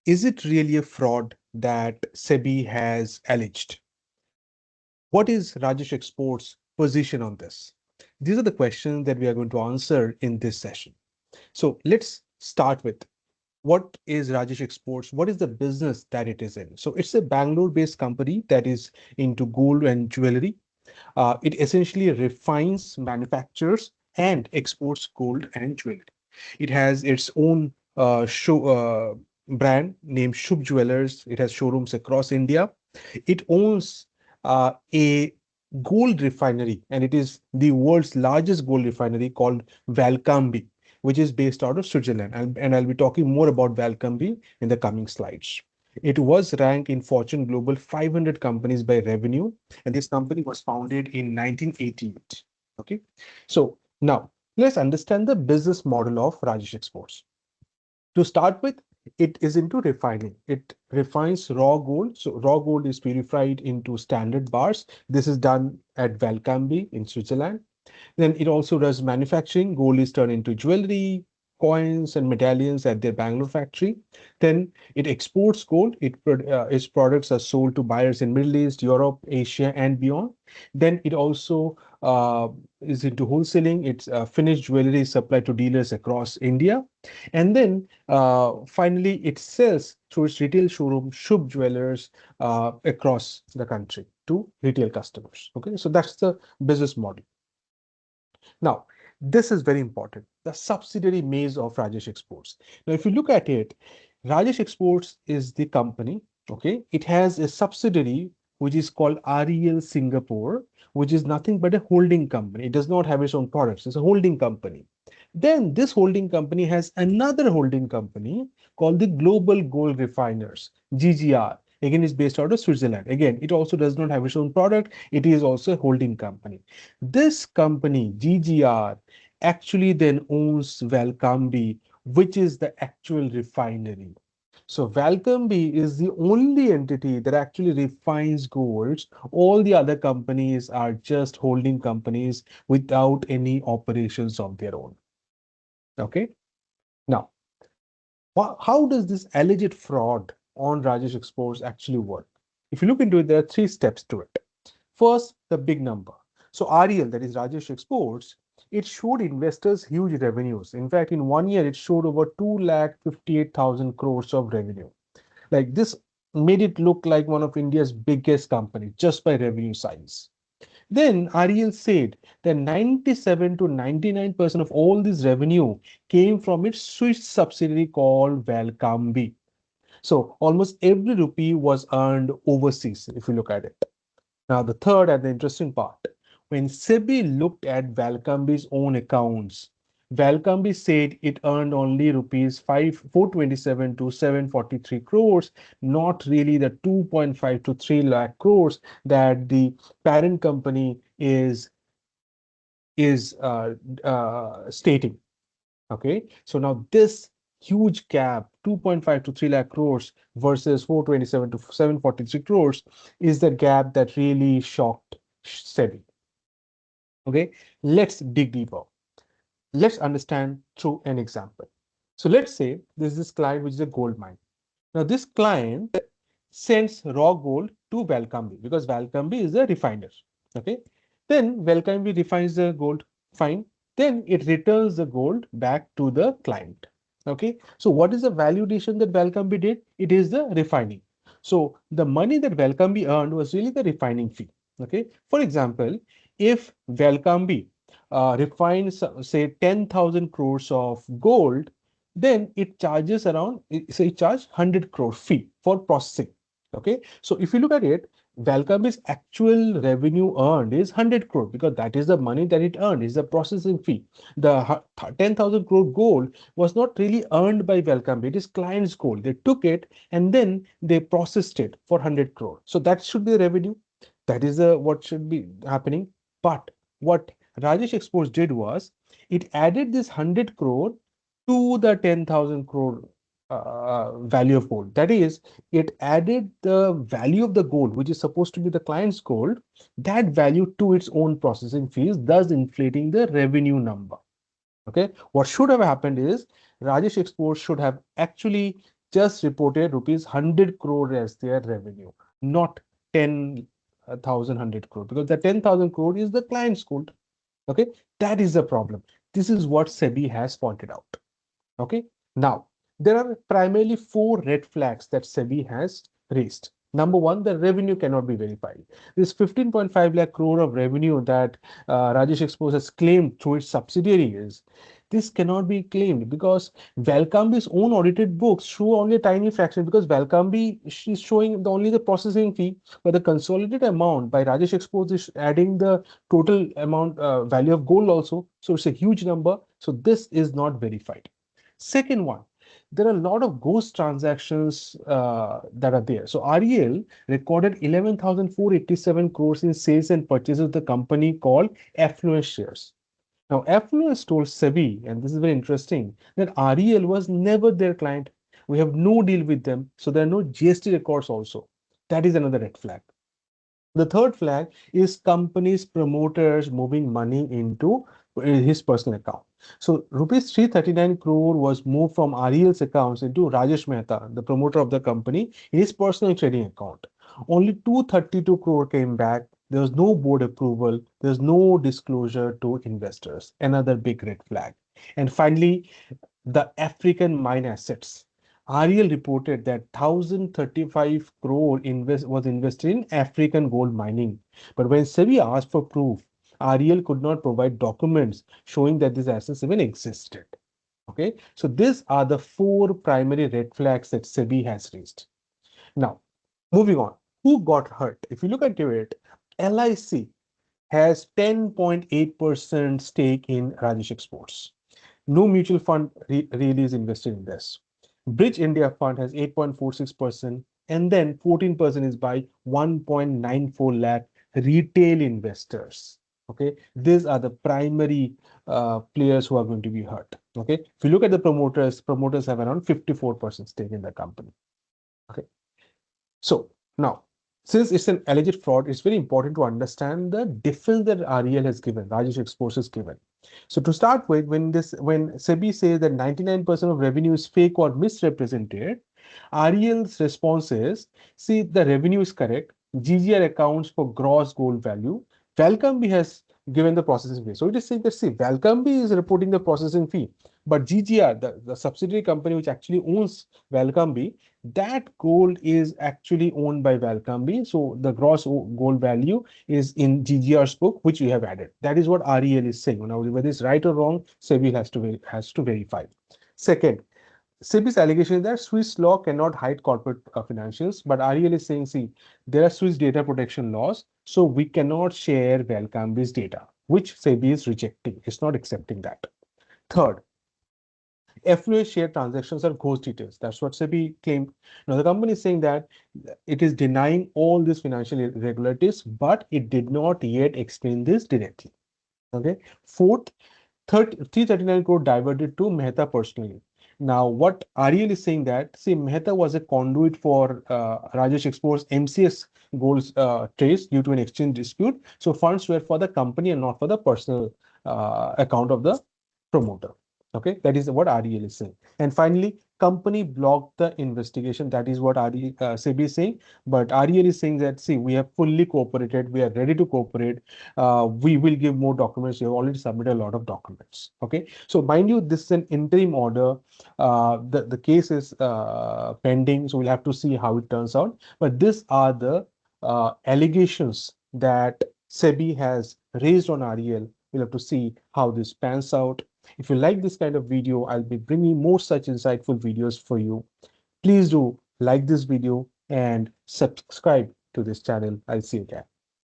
Is it really a fraud that SEBI has alleged? What is Rajesh Exports' position on this? These are the questions that we are going to answer in this session. So let's start with what is Rajesh Exports? What is the business that it is in? So it's a Bangalore-based company that is into gold and jewelry. It essentially refines, manufactures, and exports gold and jewelry. It has its own brand named Shubh Jewelers. It has showrooms across India. It owns a gold refinery, and it is the world's largest gold refinery called Valcambi, which is based out of Switzerland. And I'll be talking more about Valcambi in the coming slides. It was ranked in Fortune Global 500 companies by revenue, and this company was founded in 1988. Okay, so now let's understand the business model of Rajesh Exports. To start with, it is into refining. It refines raw gold. So raw gold is purified into standard bars. This is done at Valcambi in Switzerland. Then it also does manufacturing. Gold is turned into jewelry, coins, and medallions at their Bangalore factory. Then it exports gold. Its products are sold to buyers in Middle East, Europe, Asia, and beyond. Then it also is into wholesaling. It's finished jewelry is supplied to dealers across India. And then finally, it sells through its retail showroom, Shubh Jewelers, across the country to retail customers. Okay, so that's the business model. Now, this is very important. The subsidiary maze of Rajesh Exports. Now, if you look at it, Rajesh Exports is the company. Okay, it has a subsidiary which is called REL Singapore, which is nothing but a holding company. It does not have its own products. It's a holding company. Then this holding company has another holding company called the Global Gold Refiners, GGR. Again, it's based out of Switzerland. Again, it also does not have its own product. It is also a holding company. This company, GGR, actually then owns Valcambi, which is the actual refinery. So Valcambi is the only entity that actually refines golds. All the other companies are just holding companies without any operations of their own. Okay. Now, how does this alleged fraud on Rajesh Exports actually work? If you look into it, there are three steps to it. First, the big number. So REL, that is Rajesh Exports, it showed investors huge revenues. In fact, in 1 year, it showed over 2,58,000 crores of revenue. Like this made it look like one of India's biggest companies just by revenue size. Then REL said that 97 to 99% of all this revenue came from its Swiss subsidiary called Valcambi. So almost every rupee was earned overseas, if you look at it. Now, the third and the interesting part, when SEBI looked at Valcambi's own accounts, Valcambi said it earned only rupees 427 to 743 crores, not really the 2.5 to 3 lakh crores that the parent company is stating. Okay, so now this huge gap, 2.5 to 3 lakh crores versus 427 to 743 crores, is the gap that really shocked SEBI. Okay, let's dig deeper. Let's understand through an example. So let's say there's this client which is a gold mine. Now this client sends raw gold to Valcambi because Valcambi is a refiner. Okay, then Valcambi refines the gold. Fine. Then it returns the gold back to the client. Okay, so what is the valuation that Valcambi did? It is the refining. So the money that Valcambi earned was really the refining fee. Okay, for example, if Valcambi refines say 10,000 crores of gold, then it charges around, say, it charge 100 crore fee for processing. Okay, so if you look at it, Valcambi's actual revenue earned is 100 crore because that is the money that it earned, is the processing fee. The 10,000 crore gold was not really earned by Valcambi, it is client's gold. They took it and then they processed it for 100 crore. So that should be the revenue. That is what should be happening. But what Rajesh Exports did was it added this 100 crore to the 10,000 crore value of gold. That is, it added the value of the gold, which is supposed to be the client's gold, that value to its own processing fees, thus inflating the revenue number. Okay, what should have happened is Rajesh Exports should have actually just reported rupees 100 crore as their revenue, not 10,100 crore, because the 10,000 crore is the client's gold. Okay, that is the problem. This is what SEBI has pointed out. Okay, now there are primarily four red flags that SEBI has raised. Number one, the revenue cannot be verified. This 15.5 lakh crore of revenue that Rajesh Exports has claimed through its subsidiaries, this cannot be claimed because Valcambi's own audited books show only a tiny fraction, because Valcambi is showing only the processing fee, but the consolidated amount by Rajesh Exports is adding the total amount value of gold also. So it's a huge number. So this is not verified. Second one, there are a lot of ghost transactions that are there. So REL recorded 11,487 crores in sales and purchases of the company called Affluence Shares. Now, Affluence told SEBI, and this is very interesting, that REL was never their client. We have no deal with them. So there are no GST records also. That is another red flag. The third flag is companies promoters moving money into his personal account. So rupees 339 crore was moved from REL's accounts into Rajesh Mehta, the promoter of the company, in his personal trading account. Only 232 crore came back. There was no board approval. There's no disclosure to investors. Another big red flag. And finally, the African mine assets. REL reported that 1,035 crore was invested in African gold mining. But when SEBI asked for proof, REL could not provide documents showing that these assets even existed. Okay, so these are the four primary red flags that SEBI has raised. Now, moving on, who got hurt? If you look at it, LIC has 10.8% stake in Rajesh Exports. No mutual fund really is invested in this. Bridge India Fund has 8.46%, and then 14% is by 1.94 lakh retail investors. Okay, these are the primary players who are going to be hurt. Okay, if you look at the promoters have around 54% stake in the company. Okay, so now, since it's an alleged fraud, it's very important to understand the difference that REL has given, Rajesh Exports has given. So to start with, when SEBI says that 99% of revenue is fake or misrepresented, REL's response is, see, the revenue is correct. GGR accounts for gross gold value. Valcambi has given the processing fee. So it is saying that, see, Valcambi is reporting the processing fee, but GGR, the subsidiary company which actually owns Valcambi, that gold is actually owned by Valcambi. So the gross gold value is in GGR's book, which we have added. That is what REL is saying. Now, whether it's right or wrong, SEBI has to verify. Second, SEBI's allegation is that Swiss law cannot hide corporate financials, but REL is saying, see, there are Swiss data protection laws, so we cannot share Valcambi's data, which SEBI is rejecting. It's not accepting that. Third, affluent share transactions are ghost details. That's what SEBI claimed. Now, the company is saying that it is denying all these financial irregularities, but it did not yet explain this directly. Okay. Fourth, 339 crore diverted to Mehta personally. Now, what REL is saying that, see, Mehta was a conduit for Rajesh Exports MCS gold trace due to an exchange dispute. So funds were for the company and not for the personal account of the promoter. Okay, that is what REL is saying. And finally, company blocked the investigation. That is what SEBI is saying. But REL is saying that, see, we have fully cooperated. We are ready to cooperate. We will give more documents. You have already submitted a lot of documents. Okay, so mind you, this is an interim order. The case is pending, so we'll have to see how it turns out. But these are the allegations that SEBI has raised on REL. We'll have to see how this pans out. If you like this kind of video, I'll be bringing more such insightful videos for you. Please do like this video and subscribe to this channel. I'll see you again.